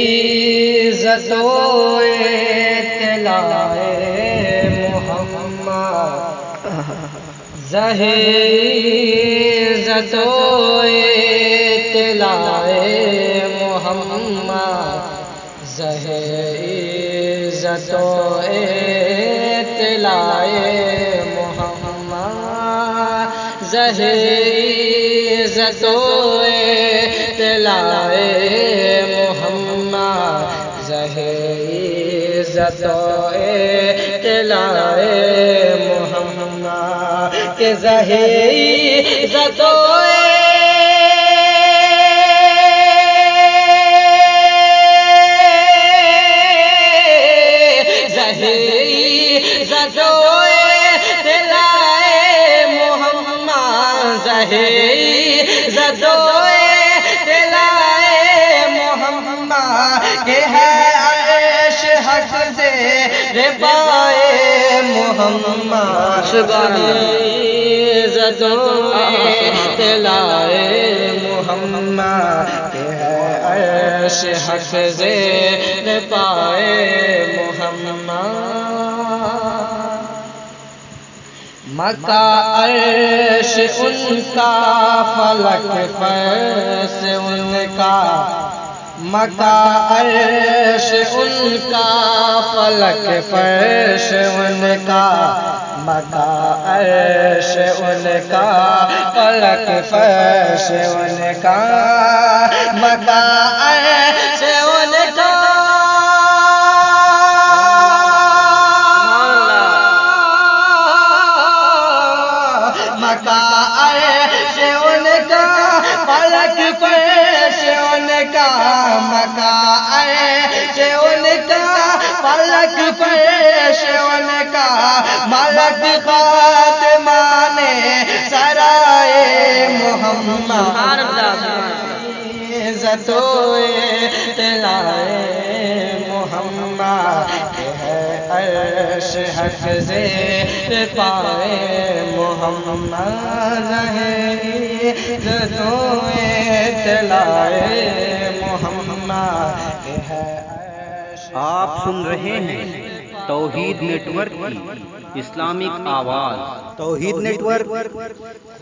عزت و اطلاع محمد، عزت و اطلاع محمد، عزت و اطلاع محمد، عزت و اطلاع محمد، عزت و اطلاع محمد، کہ عزت و عزت و اطلاع محمد، کہ ہے عرش حق سے پائے محمد، عزت و اطلاع محمد، کہ ہے عرش حق سے پائے محمد۔ مکہ عرش ان کا، فلک فرش ان کا، مکہ عرش ان کا، فلک فرش ان کا، مکہ عرش ان کا، فلک فرش ان کا، مکہ عرش ان کا، مکہ عرش ان کا، فلک فرش ان کا، مکہ عرش ان کا، فلک فرش ان کا، ملک خاتمان سرائے محمد، عزت و اطلاع محمد، کہ ہے عرش حق سے پائے محمد، عزت و اطلاع محمد، کہ ہے عرش۔ آپ سن رہے ہیں توحید نیٹ ورک کی اسلامک آواز۔ Tawheed network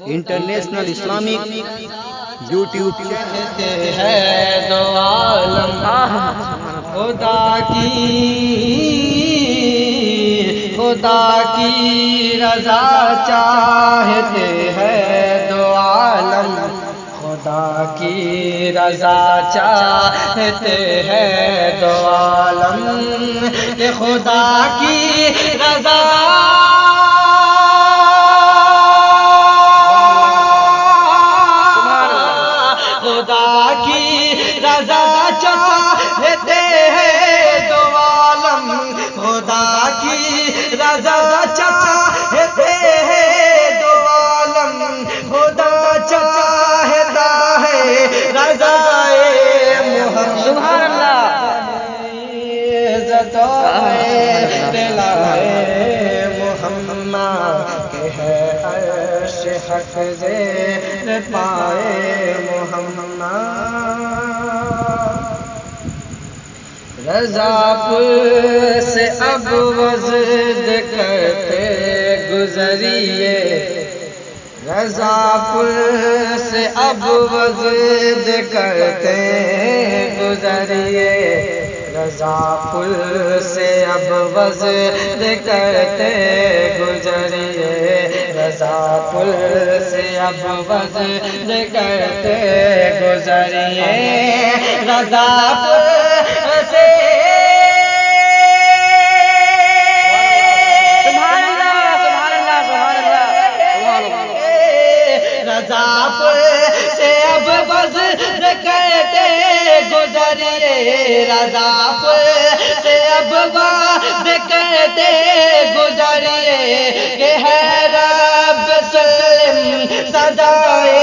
international Islamic YouTube کہتے ہیں دو عالم خدا کی رضا چاہتے ہیں، دو عالم خدا کی رضا چاہتے ہیں، دو عالم کہ خدا کی رضا، خدا کی رضا چاہتے ہیں، دو عالم خدا کی رضا چاہتے ہیں، دو عالم خدا چاہتا ہے رضا محمد، سبحان اللہ، عزت و اطلاع محمد، کہ ہے عرش حق سے پائے محمد۔ رضا پور سے اب وزد کرتے گزریے، رضا پور سے اب وزد کرتے گزریے، رضا پور سے اب وزد کرتے گزریے، رضا پور سے اب وزد کرتے گزریے، رضا پور سے رضا پور سے اب وزد کرتے گزریے، رضا پور سے اب وزد کرتے گزریے، کہ ہے رب سلم صدائے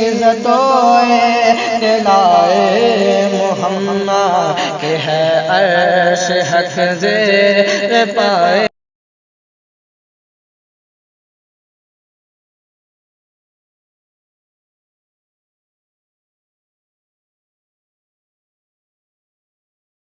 عزت و اطلاع محمد، کہ ہے عرش حق سے پائے